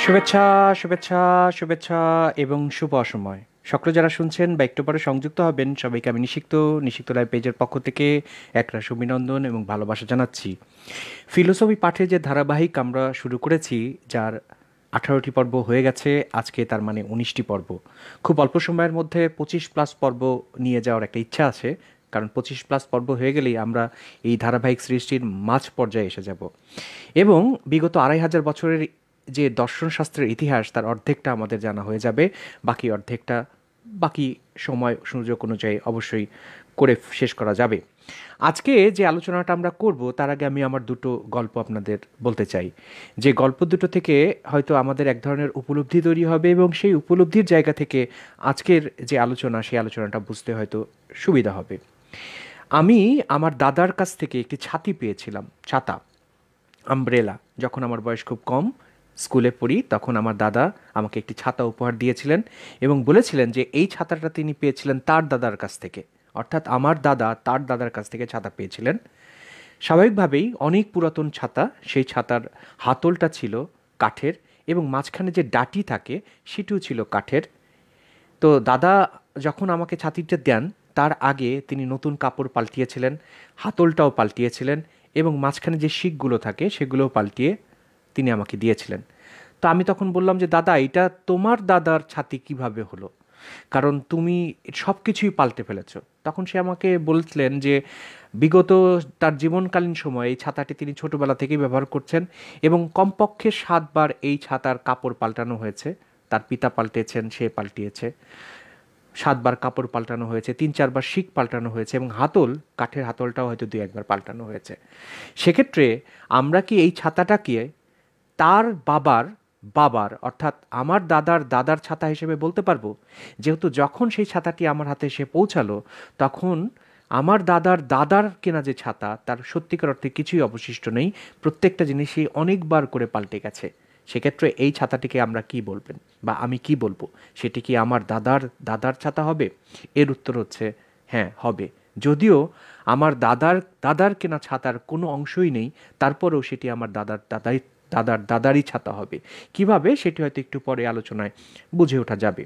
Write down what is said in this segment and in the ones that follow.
শুভেচ্ছা, শুভেচ্ছা, শুভেচ্ছা এবং শুভ অসময়। সকলে যারা শুনছেন বা একটু পরে সংযুক্ত হবেন, সবাইকে আমি নিষিক্ত লাইভ পেজের পক্ষ থেকে একরাশ অভিনন্দন এবং ভালোবাসা জানাচ্ছি। ফিলোসফি পাঠে যে ধারাবাহিক আমরা শুরু করেছি, যার 18টি পর্ব হয়ে গেছে, আজকে তার মানে 19টি পর্ব। খুব অল্প সময়ের মধ্যে 25+ পর্ব নিয়ে যাওয়ার একটা ইচ্ছা আছে, কারণ 25+ পর্ব হয়ে গেলেই আমরা এই ধারাবাহিক সৃষ্টির মাঝ পর্যায়ে এসে যাব এবং বিগত 2500 বছরের যে দর্শনশাস্ত্রের ইতিহাস, তার অর্ধেকটা আমাদের জানা হয়ে যাবে। বাকি অর্ধেকটা বাকি সময় সুযোগ অনুযায়ী অবশ্যই করে শেষ করা যাবে। আজকে যে আলোচনাটা আমরা করব, তার আগে আমি আমার দুটো গল্প আপনাদের বলতে চাই। যে গল্প দুটো থেকে হয়তো আমাদের এক ধরনের উপলব্ধি তৈরি হবে এবং সেই উপলব্ধির জায়গা থেকে আজকের যে আলোচনা, সেই আলোচনাটা বুঝতে হয়তো সুবিধা হবে। আমি আমার দাদার কাছ থেকে একটি ছাতি পেয়েছিলাম, ছাতা, আমব্রেলা। যখন আমার বয়স খুব কম, স্কুলে পড়ি, তখন আমার দাদা আমাকে একটি ছাতা উপহার দিয়েছিলেন এবং বলেছিলেন যে এই ছাতাটা তিনি পেয়েছিলেন তার দাদার কাছ থেকে। অর্থাৎ আমার দাদা তার দাদার কাছ থেকে ছাতা পেয়েছিলেন। স্বাভাবিকভাবেই অনেক পুরাতন ছাতা, সেই ছাতার হাতলটা ছিল কাঠের এবং মাঝখানে যে ডাটি থাকে সেটিও ছিল কাঠের। তো দাদা যখন আমাকে ছাতিটা দেন, তার আগে তিনি নতুন কাপড় পাল্টিয়েছিলেন, হাতলটাও পাল্টিয়েছিলেন এবং মাঝখানে যে শিকগুলো থাকে সেগুলোও পাল্টিয়ে তিনি আমাকে দিয়েছিলেন। তো আমি তখন বললাম যে দাদা, এটা তোমার দাদার ছাতি কিভাবে হলো, কারণ তুমি সব কিছুই পাল্টে ফেলেছ। তখন সে আমাকে বলছিলেন যে বিগত তার জীবনকালীন সময়ে এই ছাতাটি তিনি ছোটোবেলা থেকেই ব্যবহার করছেন এবং কমপক্ষে 7 বার এই ছাতার কাপড় পাল্টানো হয়েছে। তার পিতা পাল্টেছেন, সে পাল্টিয়েছে। 7 বার কাপড় পাল্টানো হয়েছে, 3-4 বার শিক পাল্টানো হয়েছে এবং হাতল, কাঠের হাতলটাও হয়তো 2-1 বার পাল্টানো হয়েছে। সেক্ষেত্রে আমরা কি এই ছাতাটাকে তার বাবার বাবার অর্থাৎ আমার দাদার দাদার ছাতা হিসেবে বলতে পারবো? যেহেতু যখন সেই ছাতাটি আমার হাতে এসে পৌঁছালো, তখন আমার দাদার দাদার কেনা যে ছাতা, তার সত্যিকার অর্থে কিছুই অবশিষ্ট নেই। প্রত্যেকটা জিনিসই অনেকবার করে পাল্টে গেছে। সেক্ষেত্রে এই ছাতাটিকে আমরা কি বলবেন বা আমি কি বলবো? সেটি কি আমার দাদার দাদার ছাতা হবে? এর উত্তর হচ্ছে হ্যাঁ, হবে। যদিও আমার দাদার দাদার কেনা ছাতার কোনো অংশই নেই, তারপরেও সেটি আমার দাদার দাদারই ছাতা হবে। কিভাবে, সেটি হয়তো একটু পরে আলোচনায় বুঝে ওঠা যাবে।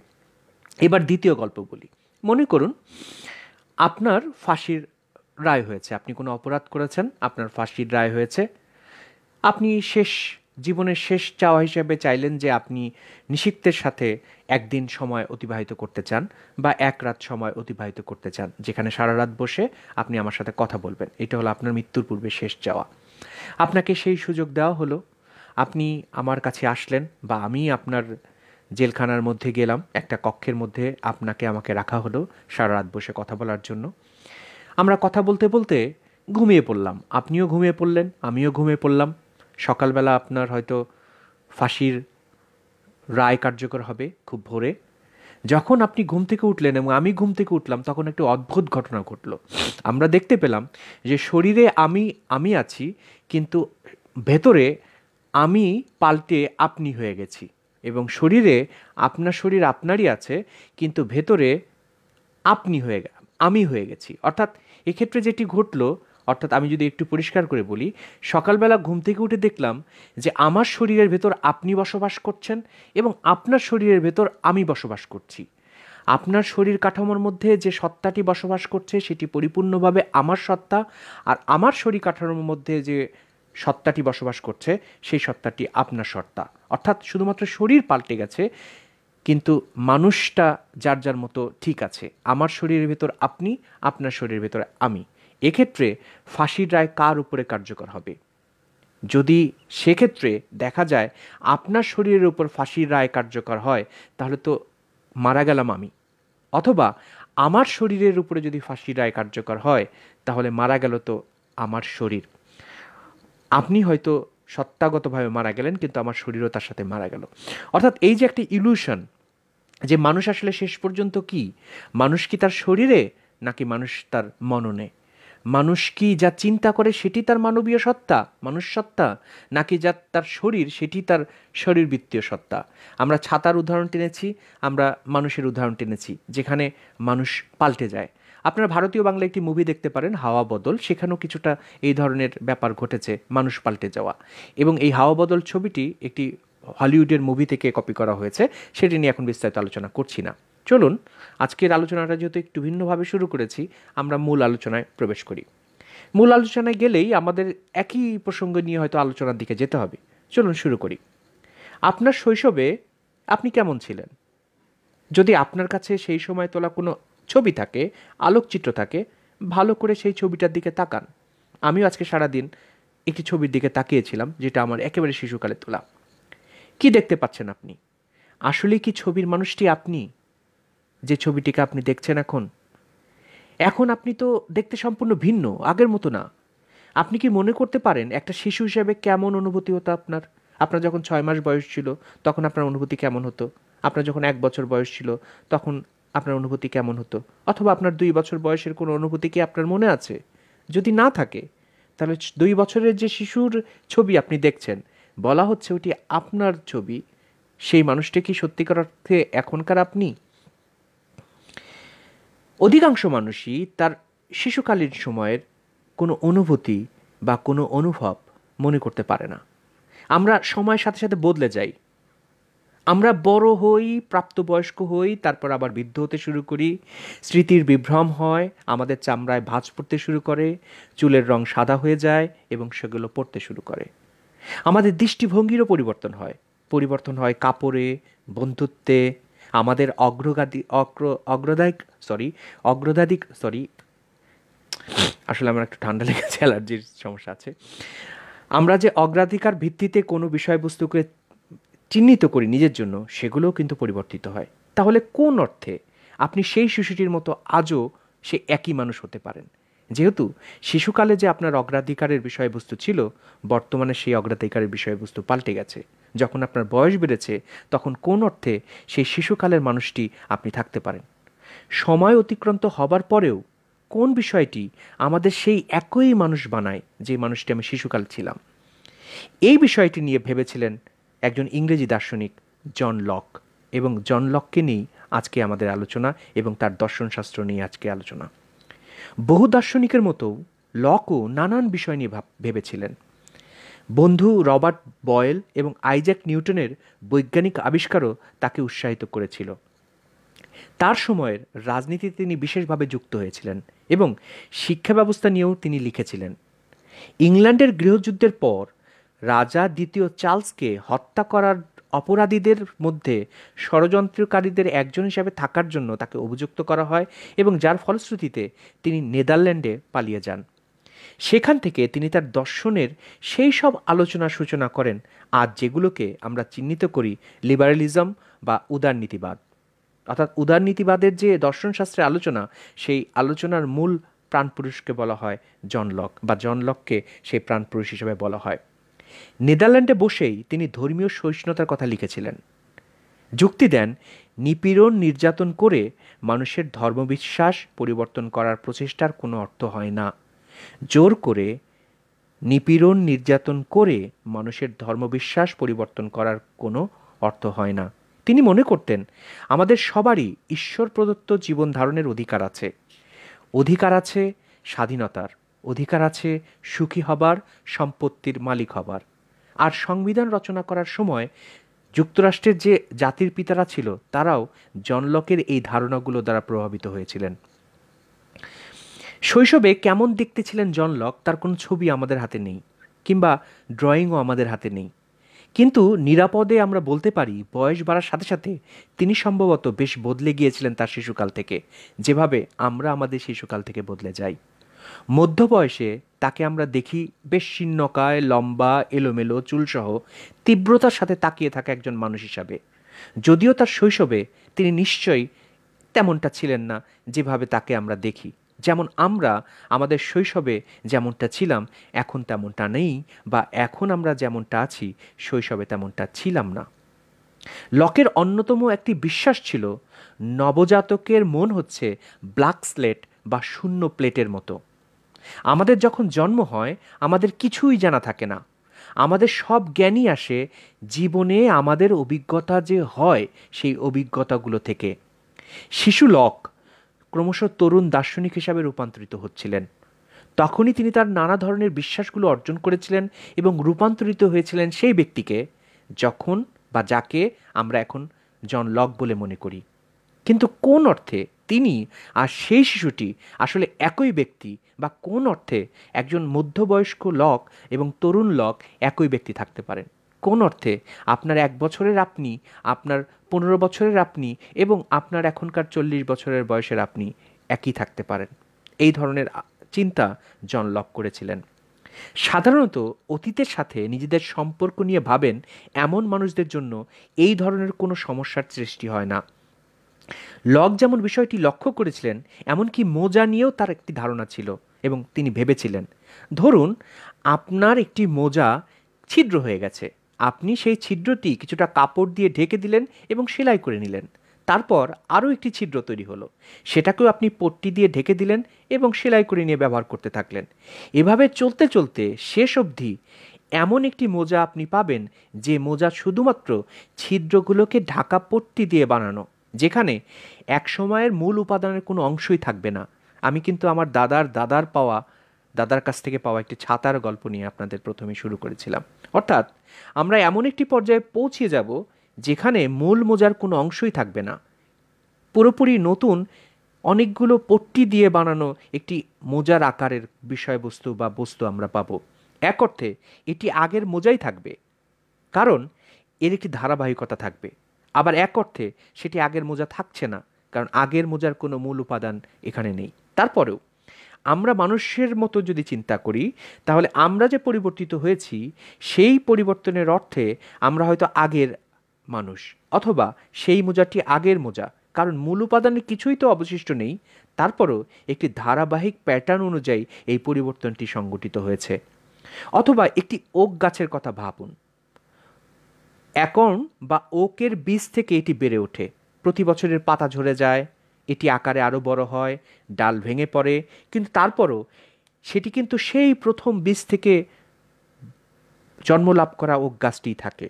এবার দ্বিতীয় গল্প বলি। মনে করুন আপনার ফাঁসির রায় হয়েছে, আপনি কোনো অপরাধ করেছেন, আপনার ফাঁসির রায় হয়েছে। আপনি জীবনের শেষ চাওয়া হিসেবে চাইলেন যে আপনি নিষিক্তের সাথে একদিন সময় অতিবাহিত করতে চান বা এক রাত সময় অতিবাহিত করতে চান, যেখানে সারা রাত বসে আপনি আমার সাথে কথা বলবেন। এটা হলো আপনার মৃত্যুর পূর্বে শেষ চাওয়া। আপনাকে সেই সুযোগ দেওয়া হলো। আপনি আমার কাছে আসলেন বা আমি আপনার জেলখানার মধ্যে গেলাম, একটা কক্ষের মধ্যে আপনাকে আমাকে রাখা হলো সারা রাত বসে কথা বলার জন্য। আমরা কথা বলতে বলতে ঘুমিয়ে পড়লাম। আপনিও ঘুমিয়ে পড়লেন, আমিও ঘুমিয়ে পড়লাম। সকালবেলা আপনার হয়তো ফাঁসির রায় কার্যকর হবে খুব ভোরে। যখন আপনি ঘুম থেকে উঠলেন এবং আমি ঘুম থেকে উঠলাম, তখন একটি অদ্ভুত ঘটনা ঘটলো। আমরা দেখতে পেলাম যে শরীরে আমি আমি আছি, কিন্তু ভেতরে আমি পাল্টে আপনি হয়ে গেছি এবং শরীরে আপনার শরীর আপনারই আছে, কিন্তু ভেতরে আপনি আমি হয়ে গেছি। অর্থাৎ এক্ষেত্রে যেটি ঘটলো, অর্থাৎ আমি যদি একটু পরিষ্কার করে বলি, সকালবেলা ঘুম থেকে উঠে দেখলাম যে আমার শরীরের ভেতর আপনি বসবাস করছেন এবং আপনার শরীরের ভেতর আমি বসবাস করছি। আপনার শরীর কাঠামোর মধ্যে যে সত্তাটি বসবাস করছে সেটি পরিপূর্ণভাবে আমার সত্তা, আর আমার শরীর কাঠামোর মধ্যে যে সত্তাটি বসবাস করছে সেই সত্তাটি আপনার সত্তা। অর্থাৎ শুধুমাত্র শরীর পাল্টে গেছে, কিন্তু মানুষটা যার যার মতো ঠিক আছে। আমার শরীরের ভেতর আপনি, আপনার শরীরের ভেতর আমি। এক্ষেত্রে ফাঁসির রায় কার উপরে কার্যকর হবে? যদি সেক্ষেত্রে দেখা যায় আপনার শরীরের উপর ফাঁসির রায় কার্যকর হয়, তাহলে তো মারা গেলাম আমি। অথবা আমার শরীরের উপরে যদি ফাঁসির রায় কার্যকর হয়, তাহলে মারা গেল তো আমার শরীর। আপনি হয়তো সত্তাগতভাবে মারা গেলেন, কিন্তু আমার শরীরও তার সাথে মারা গেল। অর্থাৎ এই যে একটা ইলুশন, যে মানুষ আসলে শেষ পর্যন্ত কি, মানুষ কি তার শরীরে, নাকি মানুষ তার মননে? মানুষ কি যা চিন্তা করে সেটি তার মানবীয় সত্তা, মানুষ সত্তা, নাকি যা তার শরীর সেটি তার শরীরবৃত্তীয় সত্তা? আমরা ছাতার উদাহরণ টেনেছি, আমরা মানুষের উদাহরণ টেনেছি, যেখানে মানুষ পাল্টে যায়। আপনারা ভারতীয় বাংলা একটি মুভি দেখতে পারেন, হাওয়া বদল, সেখানেও কিছুটা এই ধরনের ব্যাপার ঘটেছে, মানুষ পাল্টে যাওয়া। এবং এই হাওয়া বদল ছবিটি একটি হলিউডের মুভি থেকে কপি করা হয়েছে, সেটি নিয়ে এখন বিস্তারিত আলোচনা করছি না। চলুন, আজকের আলোচনাটা যেহেতু একটু ভিন্নভাবে শুরু করেছি, আমরা মূল আলোচনায় প্রবেশ করি। মূল আলোচনায় গেলেই আমাদের একই প্রসঙ্গ নিয়ে হয়তো আলোচনার দিকে যেতে হবে। চলুন শুরু করি। আপনার শৈশবে আপনি কেমন ছিলেন? যদি আপনার কাছে সেই সময় তোলা কোনো ছবি থাকে, আলোকচিত্র থাকে, ভালো করে সেই ছবিটার দিকে তাকান। আমিও আজকে সারাদিন একটি ছবির দিকে তাকিয়েছিলাম, যেটা আমার একেবারে শিশুকালে তোলা। কি দেখতে পাচ্ছেন আপনি? আসলে কি ছবির মানুষটি আপনি, যে ছবিটিকে আপনি দেখছেন এখন? এখন আপনি তো দেখতে সম্পূর্ণ ভিন্ন, আগের মতো না। আপনি কি মনে করতে পারেন একটা শিশু হিসেবে কেমন অনুভূতি হতো আপনার? আপনার যখন 6 মাস বয়স ছিল, তখন আপনার অনুভূতি কেমন হতো? আপনার যখন 1 বছর বয়স ছিল, তখন আপনার অনুভূতি কেমন হতো? অথবা আপনার 2 বছর বয়সের কোনো অনুভূতি কি আপনার মনে আছে? যদি না থাকে, তাহলে 2 বছরের যে শিশুর ছবি আপনি দেখছেন, বলা হচ্ছে ওটি আপনার ছবি, সেই মানুষটি কি সত্যিকার অর্থে এখনকার আপনি? অধিকাংশ মানুষই তার শিশুকালীন সময়ের কোনো অনুভূতি বা কোনো অনুভব মনে করতে পারে না। আমরা সময়ের সাথে সাথে বদলে যাই। আমরা বড় হই, প্রাপ্তবয়স্ক হই, তারপর আবার বৃদ্ধ হতে শুরু করি। স্মৃতির বিভ্রম হয়, আমাদের চামড়ায় ভাঁজ পড়তে শুরু করে, চুলের রং সাদা হয়ে যায় এবং সেগুলো পড়তে শুরু করে। আমাদের দৃষ্টিভঙ্গিরও পরিবর্তন হয় কাপড়ে, বন্ধুত্বে, আমাদের অগ্রদাদিক আসলে আমার একটু ঠান্ডা লেগেছে, অ্যালার্জির সমস্যা আছে। আমরা যে অগ্রাধিকার ভিত্তিতে কোনো বিষয়বস্তুকে চিহ্নিত করি নিজের জন্য, সেগুলোও কিন্তু পরিবর্তিত হয়। তাহলে কোন অর্থে আপনি সেই শিশুটির মতো আজও সে একই মানুষ হতে পারেন? যেহেতু শিশুকালে যে আপনার অগ্রাধিকারের বিষয়বস্তু ছিল, বর্তমানে সেই অগ্রাধিকারের বিষয়বস্তু পাল্টে গেছে। যখন আপনার বয়স বেড়েছে, তখন কোন অর্থে সেই শিশুকালের মানুষটি আপনি থাকতে পারেন? সময় অতিক্রান্ত হবার পরেও কোন বিষয়টি আমাদের সেই একই মানুষ বানায় যে মানুষটি আমি শিশুকাল ছিলাম? এই বিষয়টি নিয়ে ভেবেছিলেন একজন ইংরেজি দার্শনিক জন লক, এবং জন লককে নিয়েই আজকে আমাদের আলোচনা, এবং তার দর্শনশাস্ত্র নিয়ে আজকে আলোচনা। বহু দার্শনিকের মতো লকও নানান বিষয় নিয়ে ভেবেছিলেন। বন্ধু রবার্ট বয়েল এবং আইজ্যাক নিউটনের বৈজ্ঞানিক আবিষ্কারও তাকে উৎসাহিত করেছিল। তার সময়ের রাজনীতিতে তিনি বিশেষভাবে যুক্ত হয়েছিলেন এবং শিক্ষা ব্যবস্থা নিয়েও তিনি লিখেছিলেন। ইংল্যান্ডের গৃহযুদ্ধের পর রাজা দ্বিতীয় চার্লসকে হত্যা করার অপরাধীদের মধ্যে ষড়যন্ত্রকারীদের একজন হিসাবে থাকার জন্য তাকে অভিযুক্ত করা হয়, এবং যার ফলশ্রুতিতে তিনি নেদারল্যান্ডে পালিয়ে যান। সেখান থেকে তিনি তার দর্শনের সেই সব আলোচনার সূচনা করেন আজ যেগুলোকে আমরা চিহ্নিত করি লিবারেলিজম বা উদারনীতিবাদ। অর্থাৎ উদারনীতিবাদের যে দর্শনশাস্ত্রের আলোচনা, সেই আলোচনার মূল প্রাণপুরুষকে বলা হয় জন লক, বা জন লককে সেই প্রাণপুরুষ হিসেবে বলা হয়। নেদারল্যান্ডে বসেই তিনি ধর্মীয় সহিষ্ণুতার কথা লিখেছিলেন। যুক্তি দেন, নিপীড়ন নির্যাতন করে মানুষের ধর্মবিশ্বাস পরিবর্তন করার প্রচেষ্টার কোনো অর্থ হয় না। জোর করে নিপীড়ন নির্যাতন করে মানুষের ধর্মবিশ্বাস পরিবর্তন করার কোনো অর্থ হয় না। তিনি মনে করতেন আমাদের সবারই ঈশ্বর প্রদত্ত জীবন ধারণের অধিকার আছে। অধিকার আছে স্বাধীনতার, অধিকার আছে সুখী হবার, সম্পত্তির মালিক হবার। আর সংবিধান রচনা করার সময় যুক্তরাষ্ট্রের যে জাতির পিতারা ছিল, তারাও জন লকের এই ধারণাগুলো দ্বারা প্রভাবিত হয়েছিলেন। শৈশবে কেমন দেখতে ছিলেন জন লক, তার কোনো ছবি আমাদের হাতে নেই, কিংবা ড্রয়িংও আমাদের হাতে নেই। কিন্তু নিরাপদে আমরা বলতে পারি, বয়স বাড়ার সাথে সাথে তিনি সম্ভবত বেশ বদলে গিয়েছিলেন তার শিশুকাল থেকে, যেভাবে আমরা আমাদের শিশুকাল থেকে বদলে যাই। মধ্য বয়সে তাকে আমরা দেখি বেশ শীর্ণকায়, লম্বা, এলোমেলো চুলসহ তীব্রতার সাথে তাকিয়ে থাকা একজন মানুষ হিসাবে। যদিও তার শৈশবে তিনি নিশ্চয়ই তেমনটা ছিলেন না যেভাবে তাকে আমরা দেখি, যেমন আমরা আমাদের শৈশবে যেমনটা ছিলাম এখন তেমনটা নেই, বা এখন আমরা যেমনটা আছি শৈশবে তেমনটা ছিলাম না। লকের অন্যতম একটি বিশ্বাস ছিল নবজাতকের মন হচ্ছে ব্ল্যাক স্লেট বা শূন্য প্লেটের মতো। আমাদের যখন জন্ম হয় আমাদের কিছুই জানা থাকে না, আমাদের সব জ্ঞানই আসে জীবনে আমাদের অভিজ্ঞতা যে হয় সেই অভিজ্ঞতাগুলো থেকে। শিশু লক ক্রমশ তরুণ দার্শনিক হিসাবে রূপান্তরিত হচ্ছিলেন। তখনই তিনি তার নানা ধরনের বিশ্বাসগুলো অর্জন করেছিলেন এবং রূপান্তরিত হয়েছিলেন সেই ব্যক্তিকে যখন বা যাকে আমরা এখন জন লক বলে মনে করি। কিন্তু কোন অর্থে তিনি আর সেই শিশুটি আসলে একই ব্যক্তি, বা কোন অর্থে একজন মধ্যবয়স্ক লক এবং তরুণ লক একই ব্যক্তি থাকতে পারেন? কোন অর্থে আপনার 1 বছরের আপনি, আপনার 15 বছরের আপনি এবং আপনার এখনকার 40 বছরের বয়সের আপনি একই থাকতে পারেন? এই ধরনের চিন্তা জন লক করেছিলেন। সাধারণত অতীতের সাথে নিজেদের সম্পর্ক নিয়ে ভাবেন এমন মানুষদের জন্য এই ধরনের কোনো সমস্যার সৃষ্টি হয় না। লক যেমন বিষয়টি লক্ষ্য করেছিলেন, এমনকি মোজা নিয়েও তার একটি ধারণা ছিল এবং তিনি ভেবেছিলেন, ধরুন আপনার একটি মোজা ছিদ্র হয়ে গেছে, আপনি সেই ছিদ্রটি কিছুটা কাপড় দিয়ে ঢেকে দিলেন এবং সেলাই করে নিলেন। তারপর আরও একটি ছিদ্র তৈরি হলো, সেটাকেও আপনি পট্টি দিয়ে ঢেকে দিলেন এবং সেলাই করে নিয়ে ব্যবহার করতে থাকলেন। এভাবে চলতে চলতে শেষ অবধি এমন একটি মোজা আপনি পাবেন যে মোজা শুধুমাত্র ছিদ্রগুলোকে ঢাকা পট্টি দিয়ে বানানো, যেখানে এক সময়ের মূল উপাদানের কোনো অংশই থাকবে না। আমি কিন্তু আমার দাদার কাছ থেকে পাওয়া একটি ছাতার গল্প নিয়ে আপনাদের প্রথমে শুরু করেছিলাম। অর্থাৎ আমরা এমন একটি পর্যায়ে পৌঁছে যাব যেখানে মূল মোজার কোনো অংশই থাকবে না, পুরোপুরি নতুন অনেকগুলো পট্টি দিয়ে বানানো একটি মোজার আকারের বিষয়বস্তু বা বস্তু আমরা পাবো। এক অর্থে এটি আগের মোজাই থাকবে, কারণ এর একটি ধারাবাহিকতা থাকবে। আবার এক অর্থে সেটি আগের মোজা থাকছে না, কারণ আগের মোজার কোনো মূল উপাদান এখানে নেই। তারপরেও আমরা মানুষের মতো যদি চিন্তা করি, তাহলে আমরা যে পরিবর্তিত হয়েছি সেই পরিবর্তনের অর্থে আমরা হয়তো আগের মানুষ, অথবা সেই মোজাটি আগের মোজা, কারণ মূল উপাদানের কিছুই তো অবশিষ্ট নেই। তারপরও একটি ধারাবাহিক প্যাটার্ন অনুযায়ী এই পরিবর্তনটি সংগঠিত হয়েছে। অথবা একটি ওক গাছের কথা ভাবুন। একন বা ওকের বীজ থেকে এটি বেড়ে ওঠে, প্রতি বছরের পাতা ঝরে যায়, এটি আকারে আরও বড় হয়, ডাল ভেঙে পড়ে, কিন্তু তারপরও সেটি কিন্তু সেই প্রথম বীজ থেকে জন্মলাভ করা ওক গাছটিই থাকে,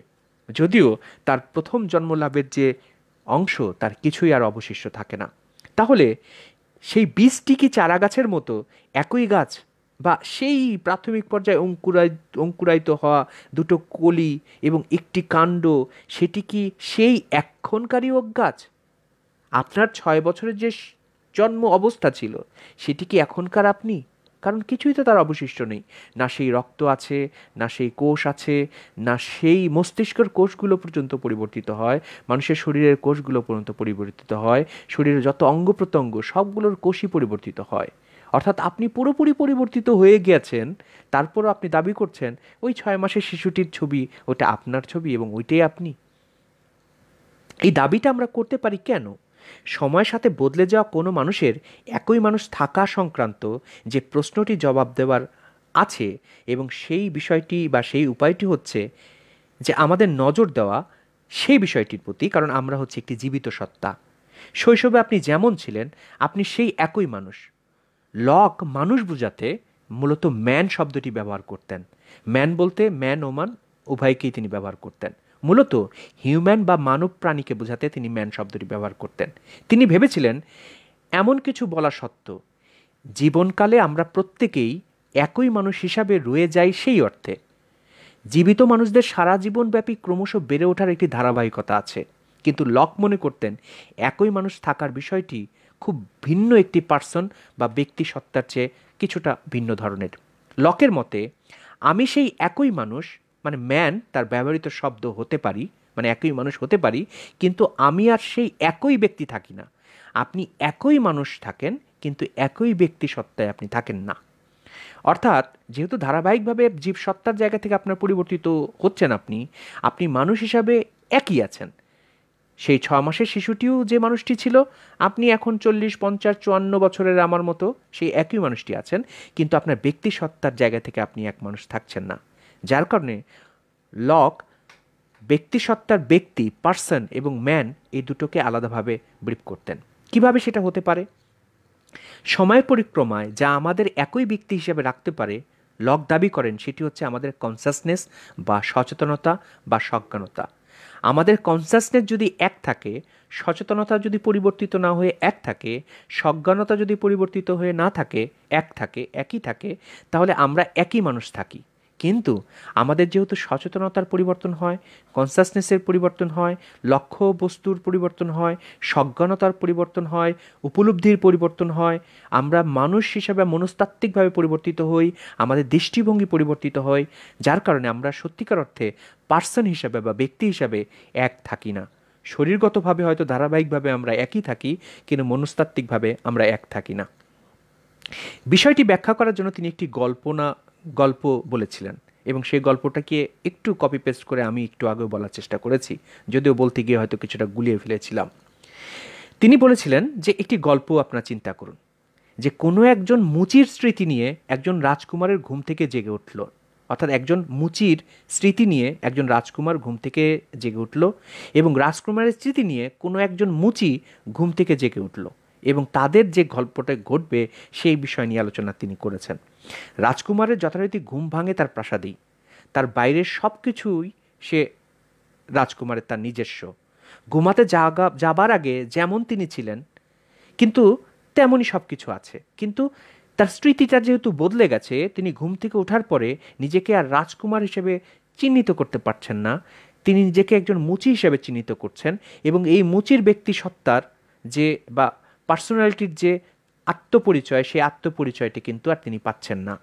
যদিও তার প্রথম জন্মলাভের যে অংশ তার কিছুই আর অবশিষ্ট থাকে না। তাহলে সেই বীজটি কি চারা গাছের মতো একই গাছ, বা সেই প্রাথমিক পর্যায়ে অঙ্কুরায়িত হওয়া দুটো কলি এবং একটি কাণ্ড, সেটি কি সেই এখনকারই ওক গাছ? আপনার 6 বছরের যে জন্ম অবস্থা ছিল সেটি কি এখনকার আপনি? কারণ কিছুই তো তার অবশিষ্ট নেই, না সেই রক্ত আছে, না সেই কোষ আছে, না সেই মস্তিষ্কের কোষগুলো পর্যন্ত পরিবর্তিত হয়, মানুষের শরীরের কোষগুলো পর্যন্ত পরিবর্তিত হয়, শরীরের যত অঙ্গ প্রত্যঙ্গ সবগুলোর কোষই পরিবর্তিত হয়। অর্থাৎ আপনি পুরোপুরি পরিবর্তিত হয়ে গিয়েছেন, তারপরও আপনি দাবি করছেন ওই 6 মাসের শিশুটির ছবি ওটা আপনার ছবি এবং ওইটাই আপনি। এই দাবিটা আমরা করতে পারি কেন? সময়ের সাথে বদলে যাওয়া কোনো মানুষের একই মানুষ থাকা সংক্রান্ত যে প্রশ্নটি জবাব দেওয়ার আছে, এবং সেই বিষয়টি বা সেই উপায়টি হচ্ছে যে আমাদের নজর দেওয়া সেই বিষয়টির প্রতি, কারণ আমরা হচ্ছে একটি জীবিত সত্তা। শৈশবে আপনি যেমন ছিলেন আপনি সেই একই মানুষ। লক মানুষ বোঝাতে মূলত ম্যান শব্দটি ব্যবহার করতেন। ম্যান বলতে ম্যান ওমান উভয়কেই তিনি ব্যবহার করতেন। মূলত হিউম্যান বা মানব প্রাণীকে বোঝাতে তিনি ম্যান শব্দটি ব্যবহার করতেন। তিনি ভেবেছিলেন এমন কিছু বলা সত্ত্বেও জীবনকালে আমরা প্রত্যেকেই একই মানুষ হিসাবে রয়ে যাই, সেই অর্থে জীবিত মানুষদের সারা জীবনব্যাপী ক্রমশ বেড়ে ওঠার একটি ধারাবাহিকতা আছে। কিন্তু লক মনে করতেন একই মানুষ থাকার বিষয়টি খুব ভিন্ন একটি পার্সন বা ব্যক্তি সত্তার চেয়ে কিছুটা ভিন্ন ধরনের। লকের মতে আমি সেই একই মানুষ, মানে ম্যান তার ব্যবহৃত শব্দ হতে পারি, মানে একই মানুষ হতে পারি, কিন্তু আমি আর সেই একই ব্যক্তি থাকি না। আপনি একই মানুষ থাকেন, কিন্তু একই ব্যক্তি সত্তায় আপনি থাকেন না। অর্থাৎ যেহেতু ধারাবাহিকভাবে জীবসত্তার জায়গা থেকে আপনার পরিবর্তিত হচ্ছেন, আপনি মানুষ হিসাবে একই আছেন, সেই 6 মাসের শিশুটিও যে মানুষটি ছিল, আপনি এখন 40, 50, 54 বছরের আমার মতো সেই একই মানুষটি আছেন, কিন্তু আপনার ব্যক্তি সত্তার জায়গা থেকে আপনি এক মানুষ থাকছেন না। যার কারণে লক ব্যক্তি সত্তার ব্যক্তি, পার্সন এবং ম্যান, এই দুটোকে আলাদাভাবে ব্রিফ করতেন। কিভাবে সেটা হতে পারে? সময়ের পরিক্রমায় যা আমাদের একই ব্যক্তি হিসেবে রাখতে পারে, লক দাবি করেন সেটি হচ্ছে আমাদের কনসাসনেস বা সচেতনতা বা সজ্ঞানতা। আমাদের কনসাসনেস যদি এক থাকে, সচেতনতা যদি পরিবর্তিত না হয়ে এক থাকে, সজ্ঞানতা যদি পরিবর্তিত হয়ে না থাকে, একই থাকে, তাহলে আমরা একই মানুষ থাকি। কিন্তু আমাদের যেহেতু সচেতনতার পরিবর্তন হয়, কনসাসনেসের পরিবর্তন হয়, লক্ষ্য বস্তুর পরিবর্তন হয়, সজ্ঞানতার পরিবর্তন হয়, উপলব্ধির পরিবর্তন হয়, আমরা মানুষ হিসাবে মনস্তাত্ত্বিকভাবে পরিবর্তিত হই, আমাদের দৃষ্টিভঙ্গি পরিবর্তিত হয়, যার কারণে আমরা সত্যিকার অর্থে পার্সন হিসাবে বা ব্যক্তি হিসাবে এক থাকি না। শরীরগতভাবে হয়তো ধারাবাহিকভাবে আমরা একই থাকি, কিন্তু মনস্তাত্ত্বিকভাবে আমরা এক থাকি না। বিষয়টি ব্যাখ্যা করার জন্য তিনি একটি গল্প বলেছিলেন, এবং সেই গল্পটাকে একটু কপি পেস্ট করে আমি একটু আগেও বলার চেষ্টা করেছি, যদিও বলতে গিয়ে হয়তো কিছুটা গুলিয়ে ফেলেছিলাম। তিনি বলেছিলেন যে একটি গল্প আপনারা চিন্তা করুন, যে কোনো একজন মুচির স্মৃতি নিয়ে একজন রাজকুমারের ঘুম থেকে জেগে উঠল, অর্থাৎ একজন মুচির স্মৃতি নিয়ে একজন রাজকুমার ঘুম থেকে জেগে উঠল, এবং রাজকুমারের স্মৃতি নিয়ে কোনো একজন মুচি ঘুম থেকে জেগে উঠল, এবং তাদের যে গল্পটা ঘটবে সেই বিষয় নিয়ে আলোচনা তিনি করেছেন। রাজকুমারের যথারীতি ঘুম ভাঙে তার প্রাসাদেই, তার বাইরের সব কিছুই সে রাজকুমারের তার নিজস্ব। ঘুমাতে যাবার আগে যেমন তিনি ছিলেন, কিন্তু তেমনই সব কিছু আছে, কিন্তু তার স্মৃতিটা যেহেতু বদলে গেছে, তিনি ঘুম থেকে ওঠার পরে নিজেকে আর রাজকুমার হিসেবে চিহ্নিত করতে পারছেন না, তিনি নিজেকে একজন মুচি হিসেবে চিহ্নিত করছেন, এবং এই মুচির ব্যক্তি সত্তার যে বা পার্সোনালিটির যে আত্মপরিচয়, সেই আত্মপরিচয়টি কিন্তু আর তিনি পাচ্ছেন না।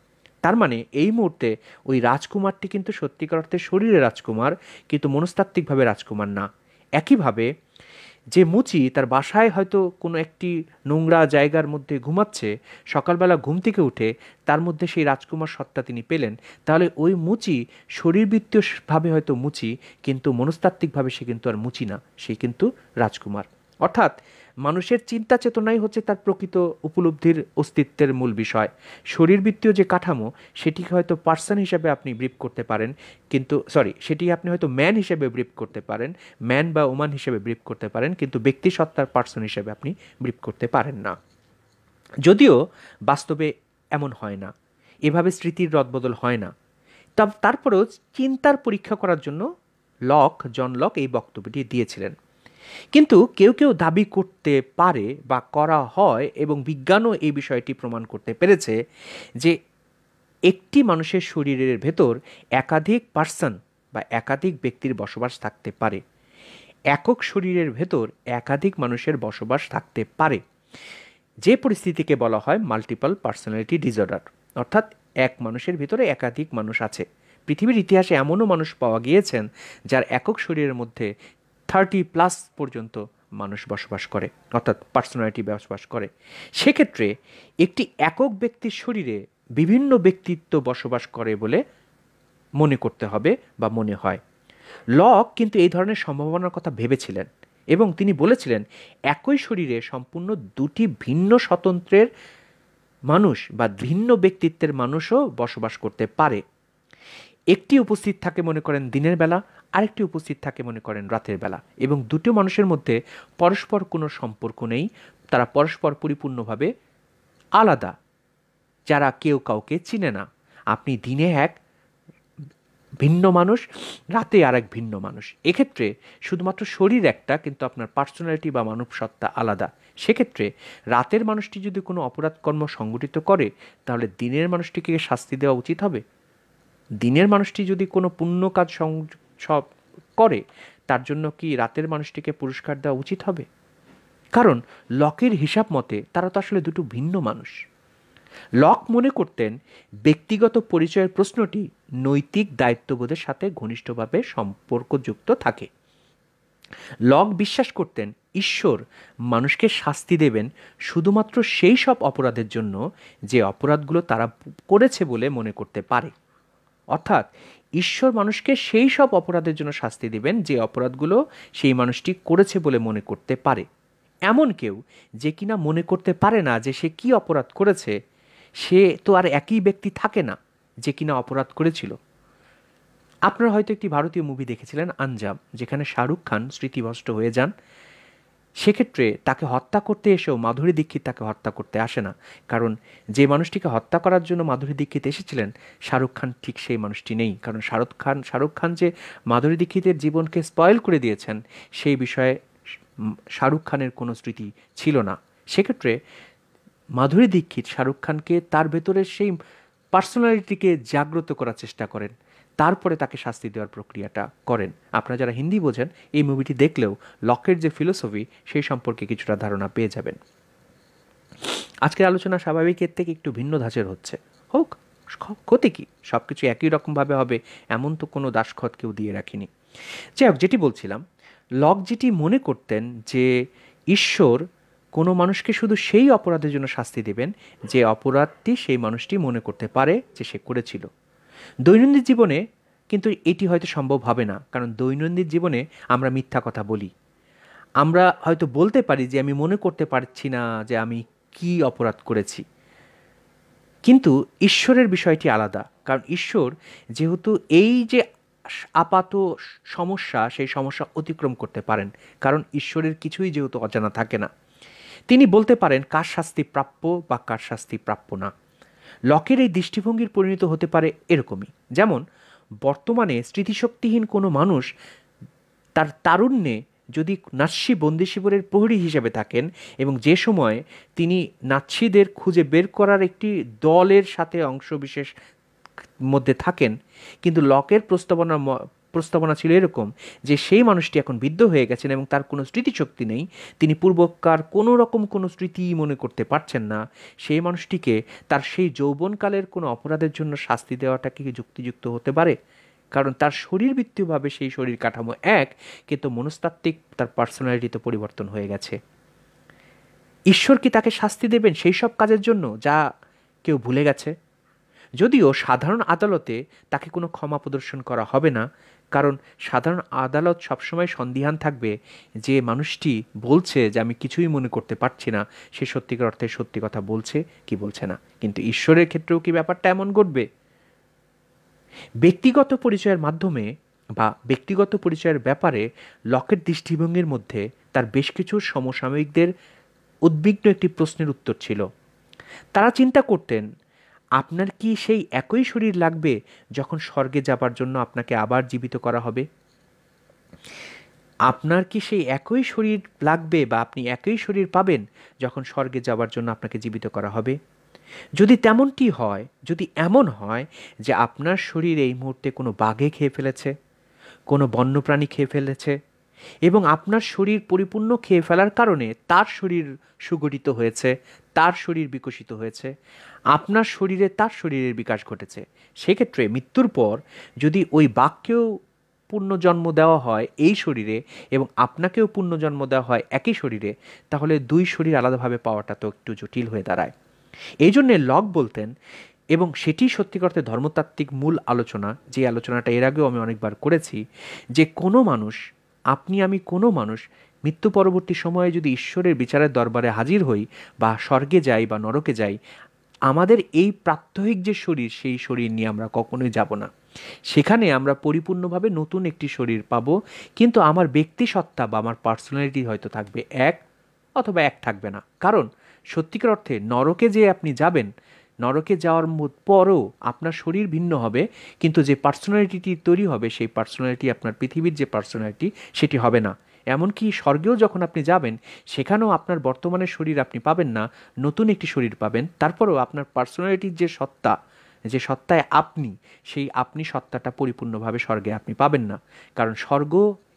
তার মানে এই মুহূর্তে ওই রাজকুমারটি কিন্তু সত্যিকার অর্থে শরীরে রাজকুমার, কিন্তু মনস্তাত্ত্বিকভাবে রাজকুমার না। একইভাবে যে মুচি তার বাসায় হয়তো কোনো একটি নোংরা জায়গার মধ্যে ঘুমাচ্ছে, সকালবেলা ঘুম থেকে উঠে তার মধ্যে সেই রাজকুমার সত্তা তিনি পেলেন, তাহলে ওই মুচি শরীরবৃত্তীয়ভাবে হয়তো মুচি, কিন্তু মনস্তাত্ত্বিকভাবে সে কিন্তু আর মুচি না, সে কিন্তু রাজকুমার। অর্থাৎ মানুষের চিন্তা চেতনাই হচ্ছে তার প্রকৃত উপলব্ধির অস্তিত্বের মূল বিষয়। শরীরবৃত্তীয় যে কাঠামো, সেটিকে হয়তো পার্সন হিসেবে আপনি ব্রিফ করতে পারেন, কিন্তু সেটি আপনি হয়তো ম্যান হিসেবে ব্রিফ করতে পারেন, ম্যান বা ওমান হিসেবে ব্রিফ করতে পারেন, কিন্তু ব্যক্তি সত্তার পার্সন হিসেবে আপনি ব্রিফ করতে পারেন না। যদিও বাস্তবে এমন হয় না, এভাবে স্মৃতির রদবদল হয় না। তারপরেও চিন্তার পরীক্ষা করার জন্য জন লক এই বক্তব্যটি দিয়েছিলেন। কিন্তু কেউ কেউ দাবি করতে পারে বা করা হয়, এবং বিজ্ঞানও এই বিষয়টি প্রমাণ করতে পেরেছে, যে একটি মানুষের শরীরের ভেতর একাধিক পার্সন বা একাধিক ব্যক্তির বসবাস থাকতে পারে। একক শরীরের ভেতর একাধিক মানুষের বসবাস থাকতে পারে, যে পরিস্থিতিকে বলা হয় মাল্টিপল পার্সোনালিটি ডিসঅর্ডার, অর্থাৎ এক মানুষের ভিতরে একাধিক মানুষ আছে। পৃথিবীর ইতিহাসে এমনও মানুষ পাওয়া গিয়েছেন যার একক শরীরের মধ্যে 30+ পর্যন্ত মানুষ বসবাস করে, অর্থাৎ পার্সোনালিটি বসবাস করে। সেক্ষেত্রে একটি একক ব্যক্তির শরীরে বিভিন্ন ব্যক্তিত্ব বসবাস করে বলে মনে করতে হবে বা মনে হয়। লক কিন্তু এই ধরনের সম্ভাবনার কথা ভেবেছিলেন, এবং তিনি বলেছিলেন একই শরীরে সম্পূর্ণ দুটি ভিন্ন স্বতন্ত্রের মানুষ বা ভিন্ন ব্যক্তিত্বের মানুষও বসবাস করতে পারে। একটি উপস্থিত থাকে মনে করেন দিনের বেলা, আরেকটি উপস্থিত থাকে মনে করেন রাতের বেলা, এবং দুটো মানুষের মধ্যে পরস্পর কোনো সম্পর্ক নেই, তারা পরস্পর পরিপূর্ণভাবে আলাদা, যারা কেউ কাউকে চিনে না। আপনি দিনে এক ভিন্ন মানুষ, রাতে আর এক ভিন্ন মানুষ। এক্ষেত্রে শুধুমাত্র শরীর একটা, কিন্তু আপনার পার্সোনালিটি বা মানব সত্তা আলাদা। সেক্ষেত্রে রাতের মানুষটি যদি কোনো অপরাধ কর্ম সংগঠিত করে, তাহলে দিনের মানুষটিকে শাস্তি দেওয়া উচিত হবে। দিনের মানুষটি যদি কোনো পুণ্য কাজ সব করে, তার জন্য কি রাতের মানুষটিকে পুরস্কার দেওয়া উচিত হবে? কারণ লকের হিসাব মতে তারা তো আসলে দুটো ভিন্ন মানুষ। লক মনে করতেন ব্যক্তিগত পরিচয়ের প্রশ্নটি নৈতিক দায়িত্ববোধের সাথে ঘনিষ্ঠভাবে সম্পর্কযুক্ত থাকে। লক বিশ্বাস করতেন ঈশ্বর মানুষকে শাস্তি দেবেন শুধুমাত্র সেই সব অপরাধের জন্য যে অপরাধগুলো তারা করেছে বলে মনে করতে পারে। অর্থাৎ ঈশ্বর মানুষকে সেই সব অপরাধের জন্য শাস্তি দিবেন যে অপরাধগুলো সেই মানুষটি করেছে বলে মনে করতে পারে। এমন কেউ যে কিনা মনে করতে পারে না যে সে কি অপরাধ করেছে, সে তো আর একই ব্যক্তি থাকে না যে কিনা অপরাধ করেছিল। আপনারা হয়তো একটি ভারতীয় মুভি দেখেছিলেন আঞ্জাম, যেখানে শাহরুখ খান স্মৃতিভ্রষ্ট হয়ে যান। সেক্ষেত্রে তাকে হত্যা করতে এসেও মাধুরী দীক্ষিত তাকে হত্যা করতে আসে না, কারণ যে মানুষটিকে হত্যা করার জন্য মাধুরী দীক্ষিত এসেছিলেন শাহরুখ খান ঠিক সেই মানুষটি নেই। কারণ শাহরুখ খান যে মাধুরী দীক্ষিতের জীবনকে স্পয়েল করে দিয়েছেন সেই বিষয়ে শাহরুখ খানের কোনো স্মৃতি ছিল না। সেক্ষেত্রে মাধুরী দীক্ষিত শাহরুখ খানকে তার ভেতরের সেই পার্সোনালিটিকে জাগ্রত করার চেষ্টা করেন, তারপরে তাকে শাস্তি দেওয়ার প্রক্রিয়াটা করেন। আপনারা যারা হিন্দি বোঝেন এই মুভিটি দেখলেও লকের যে ফিলোসফি সেই সম্পর্কে কিছুটা ধারণা পেয়ে যাবেন। আজকের আলোচনা স্বাভাবিকের থেকে একটু ভিন্ন ধাঁচের হচ্ছে, হোক, ক্ষতি কি, সব কিছু একই রকমভাবে হবে এমন তো কোনো দাসখত কেউ দিয়ে রাখিনি। যাই হোক, যেটি বলছিলাম, লক যেটি মনে করতেন যে ঈশ্বর কোনো মানুষকে শুধু সেই অপরাধের জন্য শাস্তি দেবেন যে অপরাধটি সেই মানুষটি মনে করতে পারে যে সে করেছিল। দৈনন্দিন জীবনে কিন্তু এটি হয়তো সম্ভব হবে না, কারণ দৈনন্দিন জীবনে আমরা মিথ্যা কথা বলি। আমরা হয়তো বলতে পারি যে আমি মনে করতে পারছি না যে আমি কি অপরাধ করেছি, কিন্তু ঈশ্বরের বিষয়টি আলাদা। কারণ ঈশ্বর যেহেতু এই যে আপাত সমস্যা, সেই সমস্যা অতিক্রম করতে পারেন, কারণ ঈশ্বরের কিছুই যেহেতু অজানা থাকে না। তিনি বলতে পারেন কার শাস্তি প্রাপ্য বা কার শাস্তি প্রাপ্য না। লকের এই দৃষ্টিভঙ্গির পরিণত হতে পারে এরকমই, যেমন বর্তমানে স্মৃতিশক্তিহীন কোনো মানুষ তার তারুণ্যে যদি নাৎসি বন্দি শিবিরের প্রহরী হিসেবে থাকেন এবং যে সময় তিনি নাৎসিদের খুঁজে বের করার একটি দলের সাথে অংশবিশেষ মধ্যে থাকেন, কিন্তু লকের প্রস্তাবনা ছিল এরকম যে সেই মানুষটি এখন বৃদ্ধ হয়ে গেছেন এবং তার কোনো স্মৃতিশক্তি নেই, তিনি পূর্বকার কোনো রকম কোনো স্মৃতি মনে করতে পারছেন না। সেই মানুষটিকে তার সেই যৌবনকালের কোনো অপরাধের জন্য শাস্তি দেওয়াটা কি যুক্তিযুক্ত হতে পারে? কারণ তার শরীরবৃত্তীয়ভাবে সেই শরীর কাঠামো এক, কিন্তু মনস্তাত্ত্বিক তার পার্সোনালিটি তো পরিবর্তন হয়ে গেছে। ঈশ্বর কি তাকে শাস্তি দেবেন সেই সব কাজের জন্য যা কেউ ভুলে গেছে? যদিও সাধারণ আদালতে তাকে কোনো ক্ষমা প্রদর্শন করা হবে না, কারণ সাধারণ আদালত সবসময় সন্দিহান থাকবে যে মানুষটি বলছে যে আমি কিছুই মনে করতে পারছি না, সে সত্যিকার অর্থে সত্যি কথা বলছে কি বলছে না। কিন্তু ঈশ্বরের ক্ষেত্রেও কি ব্যাপারটা এমন ঘটবে? ব্যক্তিগত পরিচয়ের মাধ্যমে বা ব্যক্তিগত পরিচয়ের ব্যাপারে লকের দৃষ্টিভঙ্গির মধ্যে তার বেশ কিছু সমসাময়িকদের উদ্বিগ্ন একটি প্রশ্নের উত্তর ছিল। তারা চিন্তা করতেন, আপনার কি সেই একই শরীর লাগবে যখন স্বর্গে যাবার জন্য আপনাকে আবার জীবিত করা হবে? আপনার কি সেই একই শরীর লাগবে বা আপনি একই শরীর পাবেন যখন স্বর্গে যাবার জন্য আপনাকে জীবিত করা হবে? যদি তেমনটি হয়, যদি এমন হয় যে আপনার শরীর এই মুহূর্তে কোনো বাঘে খেয়ে ফেলেছে, কোনো বন্যপ্রাণী খেয়ে ফেলেছে এবং আপনার শরীর পরিপূর্ণ খেয়ে ফেলার কারণে তার শরীর সুগঠিত হয়েছে, তার শরীর বিকশিত হয়েছে, আপনার শরীরে তার শরীরের বিকাশ ঘটেছে, সেক্ষেত্রে মৃত্যুর পর যদি ওই বাঘকেও পুনর্জন্ম দেওয়া হয় এই শরীরে এবং আপনাকেও পুনর্জন্ম দেওয়া হয় একই শরীরে, তাহলে দুই শরীর আলাদাভাবে পাওয়াটা তো একটু জটিল হয়ে দাঁড়ায়। এই জন্যে লক বলতেন, এবং সেটি সত্যিকার অর্থে ধর্মতাত্ত্বিক মূল আলোচনা, যে আলোচনাটা এর আগেও আমি অনেকবার করেছি, যে কোনো মানুষ, আপনি আমি কোনো মানুষ মৃত্যু পরবর্তী সময়ে যদি ঈশ্বরের বিচারের দরবারে হাজির হই বা স্বর্গে যাই বা নরকে যাই, আমাদের এই প্রাত্যহিক যে শরীর, সেই শরীর নিয়ে আমরা কখনোই যাব না। সেখানে আমরা পরিপূর্ণভাবে নতুন একটি শরীর পাব, কিন্তু আমার ব্যক্তিসত্তা বা আমার পার্সোনালিটি হয়তো থাকবে এক, অথবা এক থাকবে না। কারণ সত্যিকার অর্থে নরকে যে আপনি যাবেন, নরকে যাওয়ার পরও আপনার শরীর ভিন্ন হবে, কিন্তু যে পার্সোনালিটিটি তৈরি হবে সেই পার্সোনালিটি আপনার পৃথিবীর যে পার্সোনালিটি সেটি হবে না। এমনকি স্বর্গেও যখন আপনি যাবেন সেখানেও আপনার বর্তমানের শরীর আপনি পাবেন না, নতুন একটি শরীর পাবেন। তারপরেও আপনার পার্সোনালিটির যে সত্তা, যে সত্তায় আপনি, সেই আপনি সত্তাটা পরিপূর্ণভাবে স্বর্গে আপনি পাবেন না। কারণ স্বর্গ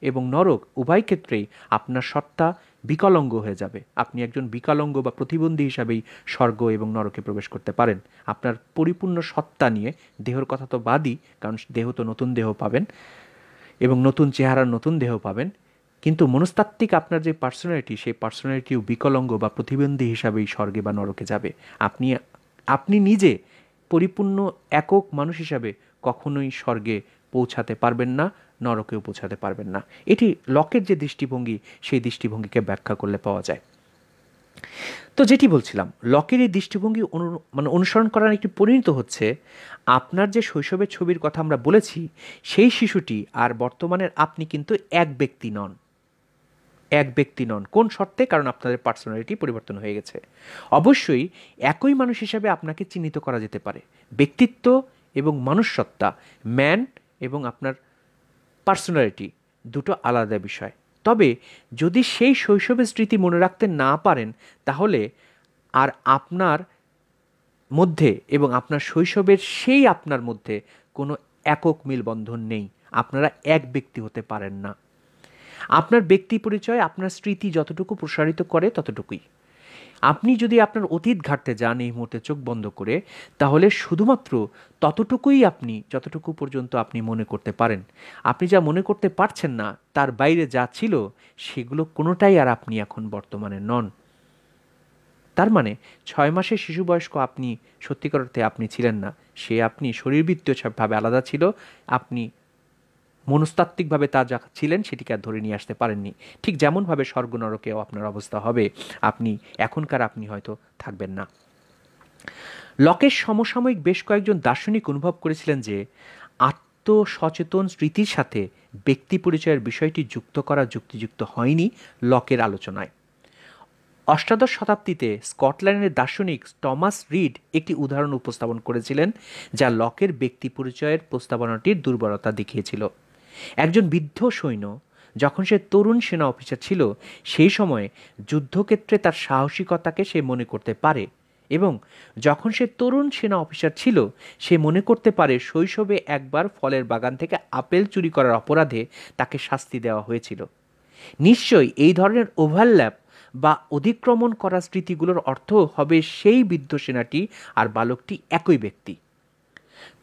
এবং নরক উভয় ক্ষেত্রেই আপনার সত্তা বিকলাঙ্গ হয়ে যাবে। আপনি একজন বিকলাঙ্গ বা প্রতিবন্ধী হিসাবেই স্বর্গ এবং নরকে প্রবেশ করতে পারেন। আপনার পরিপূর্ণ সত্তা নিয়ে, দেহর কথা তো বাদই, কারণ দেহ তো নতুন দেহ পাবেন এবং নতুন চেহারার নতুন দেহ পাবেন, কিন্তু মনস্তাত্ত্বিক আপনার যে পার্সোনালিটি, সেই পার্সোনালিটিও বিকলাঙ্গ বা প্রতিবন্ধী হিসাবেই স্বর্গে বা নরকে যাবে। আপনি নিজে পরিপূর্ণ একক মানুষ হিসাবে কখনোই স্বর্গে পৌঁছাতে পারবেন না, নরকেও পৌঁছাতে পারবেন না। এটি লকের যে দৃষ্টিভঙ্গি, সেই দৃষ্টিভঙ্গিকে ব্যাখ্যা করলে পাওয়া যায়। তো যেটি বলছিলাম, লকের এই দৃষ্টিভঙ্গি অনুসরণ করার একটি পরিণত হচ্ছে আপনার যে শৈশবের ছবির কথা আমরা বলেছি, সেই শিশুটি আর বর্তমানের আপনি কিন্তু এক ব্যক্তি নন। এক ব্যক্তি নন। কোন শর্তে? কারণ আপনাদের পার্সোনালিটি পরিবর্তন হয়ে গেছে। অবশ্যই একই মানুষ হিসাবে আপনাকে চিহ্নিত করা যেতে পারে। ব্যক্তিত্ব এবং মনুষ্যত্বা, ম্যান এবং আপনার পার্সোনালিটি দুটো আলাদা বিষয়। তবে যদি সেই শৈশবের স্মৃতি মনে রাখতে না পারেন, তাহলে আর আপনার মধ্যে এবং আপনার শৈশবের সেই আপনার মধ্যে কোনো একক মেলবন্ধন নেই। আপনারা এক ব্যক্তি হতে পারেন না। আপনার ব্যক্তি পরিচয় আপনার স্মৃতি যতটুকু প্রসারিত করে ততটুকুই। আপনি যদি আপনার অতীত ঘাটতে যান এই মুহূর্তে চোখ বন্ধ করে, তাহলে শুধুমাত্র ততটুকুই আপনি, যতটুকু পর্যন্ত আপনি মনে করতে পারেন। আপনি যা মনে করতে পারছেন না, তার বাইরে যা ছিল, সেগুলো কোনোটাই আর আপনি এখন বর্তমানে নন। তার মানে 6 মাসের শিশু বয়স্ক আপনি সত্যিকার অর্থে আপনি ছিলেন না। সে আপনি শরীরবৃত্তীয়ভাবে আলাদা ছিল, আপনি মনস্তাত্ত্বিকভাবে তা যা ছিলেন সেটিকে আর ধরে নিয়ে আসতে পারেননি। ঠিক যেমনভাবে স্বর্গ নরকেও আপনার অবস্থা হবে, আপনি এখনকার আপনি হয়তো থাকবেন না। লকের সমসাময়িক বেশ কয়েকজন দার্শনিক অনুভব করেছিলেন যে আত্মসচেতন স্মৃতির সাথে ব্যক্তি পরিচয়ের বিষয়টি যুক্ত করা যুক্তিযুক্ত হয়নি লকের আলোচনায়। অষ্টাদশ শতাব্দীতে স্কটল্যান্ডের দার্শনিক টমাস রিড একটি উদাহরণ উপস্থাপন করেছিলেন, যা লকের ব্যক্তি পরিচয়ের প্রস্তাবনাটির দুর্বলতা দেখিয়েছিল। একজন বৃদ্ধ সৈন্য যখন সে তরুণ সেনা অফিসার ছিল, সেই সময়ে যুদ্ধক্ষেত্রে তার সাহসিকতাকে সে মনে করতে পারে, এবং যখন সে তরুণ সেনা অফিসার ছিল, সে মনে করতে পারে শৈশবে একবার ফলের বাগান থেকে আপেল চুরি করার অপরাধে তাকে শাস্তি দেওয়া হয়েছিল। নিশ্চয়ই এই ধরনের ওভারল্যাপ বা অতিক্রমণ করা স্মৃতিগুলোর অর্থ হবে সেই বৃদ্ধ সেনাটি আর বালকটি একই ব্যক্তি।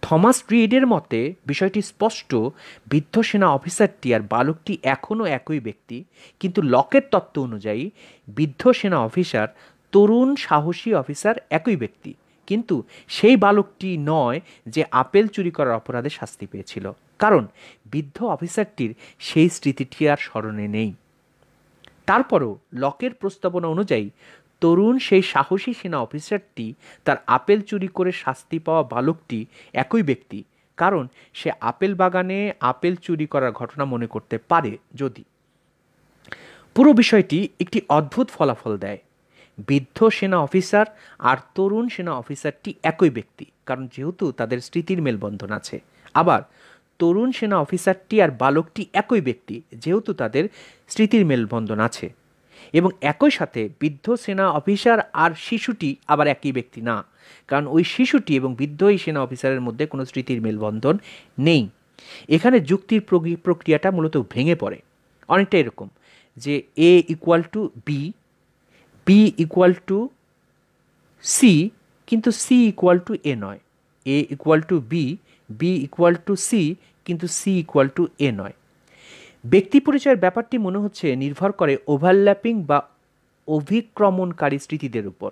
থমাস রিডের মতে বিষয়টি স্পষ্ট, বৃদ্ধ সেনা অফিসারটি আর বালকটি এখনও একই ব্যক্তি, কিন্তু লকের তত্ত্ব অনুযায়ী বৃদ্ধ সেনা অফিসার, তরুণ সাহসী অফিসার একই ব্যক্তি, কিন্তু সেই বালকটি নয় যে আপেল চুরি করার অপরাধে শাস্তি পেয়েছিল, কারণ বৃদ্ধ অফিসারটির সেই স্মৃতিটি আর স্মরণে নেই। তারপরও লকের প্রস্তাবনা অনুযায়ী তরুণ সেই সাহসী সেনা অফিসারটি, তার আপেল চুরি করে শাস্তি পাওয়া বালকটি একই ব্যক্তি, কারণ সে আপেল বাগানে আপেল চুরি করার ঘটনা মনে করতে পারে। যদি পুরো বিষয়টি একটি অদ্ভুত ফলাফল দেয়। বৃদ্ধ সেনা অফিসার আর তরুণ সেনা অফিসারটি একই ব্যক্তি, কারণ যেহেতু তাদের স্মৃতির মেলবন্ধন আছে। আবার তরুণ সেনা অফিসারটি আর বালকটি একই ব্যক্তি, যেহেতু তাদের স্মৃতির মেলবন্ধন আছে। এবং একই সাথে বৃদ্ধ সেনা অফিসার আর শিশুটি আবার একই ব্যক্তি না, কারণ ওই শিশুটি এবং বৃদ্ধ এই সেনা অফিসারের মধ্যে কোনো স্মৃতির মেলবন্ধন নেই। এখানে যুক্তির প্রক্রিয়াটা মূলত ভেঙে পড়ে। অনেকটা এরকম যে A equal to B, B equal to C, কিন্তু সি ইকুয়াল টু এ নয়। A equal to B, B equal to C, কিন্তু সি ইকুয়াল টু এ নয়। ব্যক্তি পরিচয়ের ব্যাপারটি মনে হচ্ছে নির্ভর করে ওভারল্যাপিং বা অভিক্রমণকারী স্মৃতিদের উপর।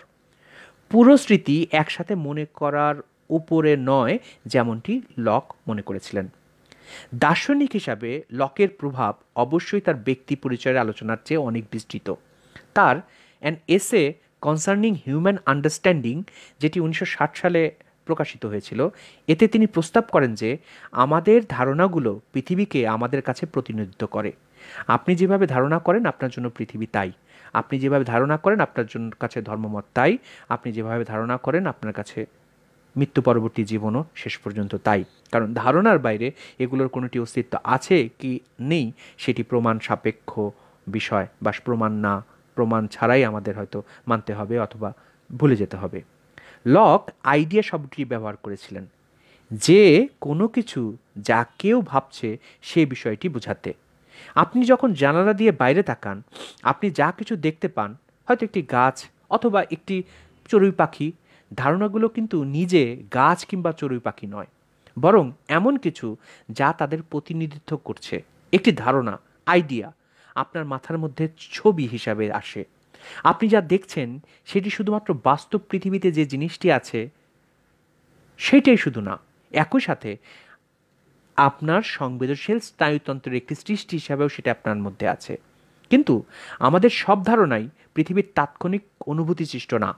পুরো স্মৃতি একসাথে মনে করার উপরে নয়, যেমনটি লক মনে করেছিলেন। দার্শনিক হিসাবে লকের প্রভাব অবশ্যই তার ব্যক্তি পরিচয়ের আলোচনার চেয়ে অনেক বিস্তৃত। তার an essay concerning human understanding, যেটি 1960 সালে প্রকাশিত হয়েছিল, এতে তিনি প্রস্তাব করেন যে আমাদের ধারণাগুলো পৃথিবীকে আমাদের কাছে প্রতিনিধিত্ব করে। আপনি যেভাবে ধারণা করেন আপনার জন্য পৃথিবী তাই, আপনি যেভাবে ধারণা করেন আপনার জন্য কাছে ধর্মমত তাই, আপনি যেভাবে ধারণা করেন আপনার কাছে মৃত্যু পরবর্তী জীবনও শেষ পর্যন্ত তাই। কারণ ধারণার বাইরে এগুলোর কোনোটি অস্তিত্ব আছে কি নেই সেটি প্রমাণ সাপেক্ষ বিষয়, বা প্রমাণ ছাড়াই আমাদের হয়তো মানতে হবে অথবা ভুলে যেতে হবে। লক আইডিয়া শব্দটি ব্যবহার করেছিলেন যে কোনো কিছু যা কেউ ভাবছে সে বিষয়টি বোঝাতে। আপনি যখন জানালা দিয়ে বাইরে তাকান, আপনি যা কিছু দেখতে পান, হয়তো একটি গাছ অথবা একটি চড়ুই পাখি, ধারণাগুলো কিন্তু নিজে গাছ কিংবা চড়ুই পাখি নয়, বরং এমন কিছু যা তাদের প্রতিনিধিত্ব করছে। একটি ধারণা, আইডিয়া, আপনার মাথার মধ্যে ছবি হিসাবে আসে। আপনি যা দেখছেন সেটি শুধুমাত্র বাস্তব পৃথিবীতে যে জিনিসটি আছে সেটাই শুধু না, একই সাথে আপনার সংবেদনশীল স্নায়ুতন্ত্রের একটি সৃষ্টি হিসাবেও সেটা আপনার মধ্যে আছে। কিন্তু আমাদের সব ধারণাই পৃথিবীর তাৎক্ষণিক অনুভূতি সৃষ্ট না।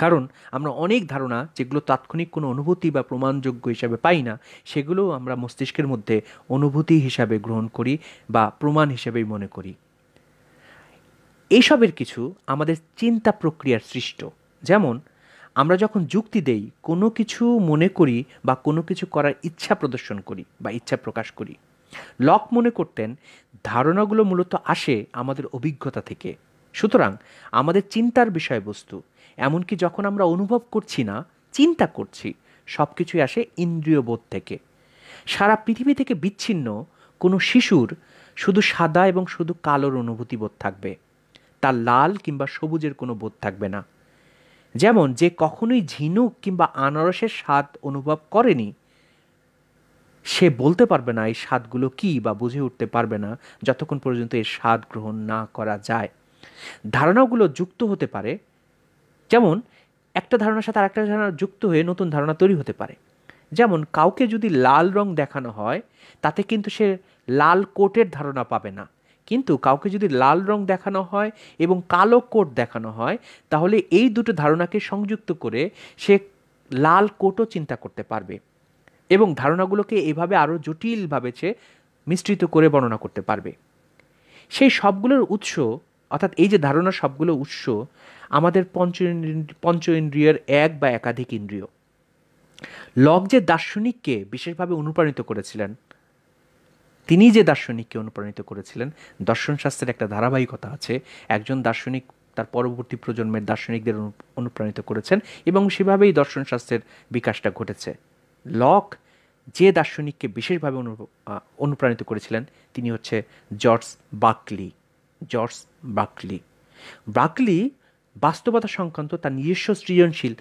কারণ আমরা অনেক ধারণা যেগুলো তাৎক্ষণিক কোনো অনুভূতি বা প্রমাণযোগ্য হিসাবে পাই না, সেগুলোও আমরা মস্তিষ্কের মধ্যে অনুভূতি হিসাবে গ্রহণ করি বা প্রমাণ হিসেবেই মনে করি। এইসবের কিছু আমাদের চিন্তা প্রক্রিয়ার সৃষ্ট। যেমন আমরা যখন যুক্তি দেই, কোনো কিছু মনে করি বা কোনো কিছু করার ইচ্ছা প্রদর্শন করি বা ইচ্ছা প্রকাশ করি। লক মনে করতেন ধারণাগুলো মূলত আসে আমাদের অভিজ্ঞতা থেকে। সুতরাং আমাদের চিন্তার বিষয়বস্তু, এমনকি যখন আমরা অনুভব করছি না, চিন্তা করছি, সব কিছুই আসে ইন্দ্রিয়বোধ থেকে। সারা পৃথিবী থেকে বিচ্ছিন্ন কোনো শিশুর শুধু সাদা এবং শুধু কালোর অনুভূতি বোধ থাকবে, তার লাল কিংবা সবুজের কোনো বোধ থাকবে না। যেমন যে কখনোই ঝিনুক কিংবা আনারসের স্বাদ অনুভব করেনি, সে বলতে পারবে না এই স্বাদগুলো কী, বা বুঝে উঠতে পারবে না যতক্ষণ পর্যন্ত এর স্বাদ গ্রহণ না করা যায়। ধারণাগুলো যুক্ত হতে পারে, যেমন একটা ধারণার সাথে আরেকটা ধারণা যুক্ত হয়ে নতুন ধারণা তৈরি হতে পারে। যেমন কাউকে যদি লাল রং দেখানো হয়, তাতে কিন্তু সে লাল কোটের ধারণা পাবে না। কিন্তু কাউকে যদি লাল রং দেখানো হয় এবং কালো কোট দেখানো হয়, তাহলে এই দুটো ধারণাকে সংযুক্ত করে সে লাল কোটও চিন্তা করতে পারবে এবং ধারণাগুলোকে এভাবে আরও জটিলভাবে সে মিশ্রিত করে বর্ণনা করতে পারবে। সেই সবগুলোর উৎস, অর্থাৎ এই যে ধারণার সবগুলো উৎস, আমাদের পঞ্চ ইন্দ্রিয়ের এক বা একাধিক ইন্দ্রিয়। লক যে দার্শনিককে বিশেষভাবে অনুপ্রাণিত করেছিলেন, তিনি যে দার্শনিককে অনুপ্রাণিত করেছিলেন, দর্শনশাস্ত্রের একটা ধারাবাহিকতা আছে। একজন দার্শনিক তার পরবর্তী প্রজন্মের দার্শনিকদের অনুপ্রাণিত করেছেন এবং সেভাবেই দর্শনশাস্ত্রের বিকাশটা ঘটেছে। লক যে দার্শনিককে বিশেষভাবে অনুপ্রাণিত করেছিলেন, তিনি হচ্ছে George Berkeley. George Berkeley Berkeley বাস্তবতা সংক্রান্ত তার নিজস্ব সৃজনশীল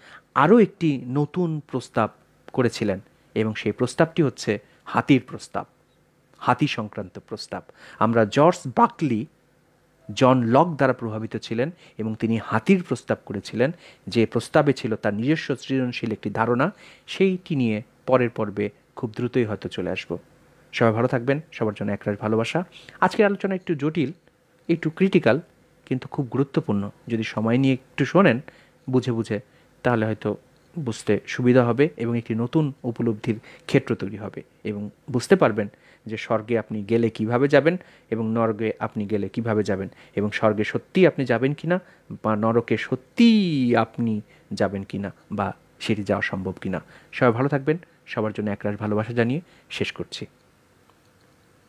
আরও একটি নতুন প্রস্তাব করেছিলেন এবং সেই প্রস্তাবটি হচ্ছে হাতির প্রস্তাব, হাতি সংক্রান্ত প্রস্তাব। আমরা জর্জ বার্কলি জন লক দ্বারা প্রভাবিত ছিলেন এবং তিনি হাতির প্রস্তাব করেছিলেন, যে প্রস্তাবে ছিল তার নিজস্ব সৃজনশীল একটি ধারণা। সেইটি নিয়ে পরের পর্বে খুব দ্রুতই হয়তো চলে আসব। সবাই ভালো থাকবেন, সবার জন্য একরাশ ভালোবাসা। আজকের আলোচনা একটু জটিল, একটু ক্রিটিক্যাল, কিন্তু খুব গুরুত্বপূর্ণ। যদি সময় নিয়ে একটু শোনেন বুঝে বুঝে, তাহলে হয়তো বুঝতে সুবিধা হবে এবং একটি নতুন উপলব্ধির ক্ষেত্র তৈরি হবে এবং বুঝতে পারবেন যে স্বর্গে আপনি গেলে কিভাবে যাবেন এবং নরকে আপনি গেলে কিভাবে যাবেন, এবং স্বর্গে সত্যিই আপনি যাবেন কিনা বা নরকে সত্যিই আপনি যাবেন কিনা বা সেটি যাওয়া সম্ভব কিনা। সবাই ভালো থাকবেন, সবার জন্য একরাশ ভালোবাসা জানিয়ে শেষ করছি।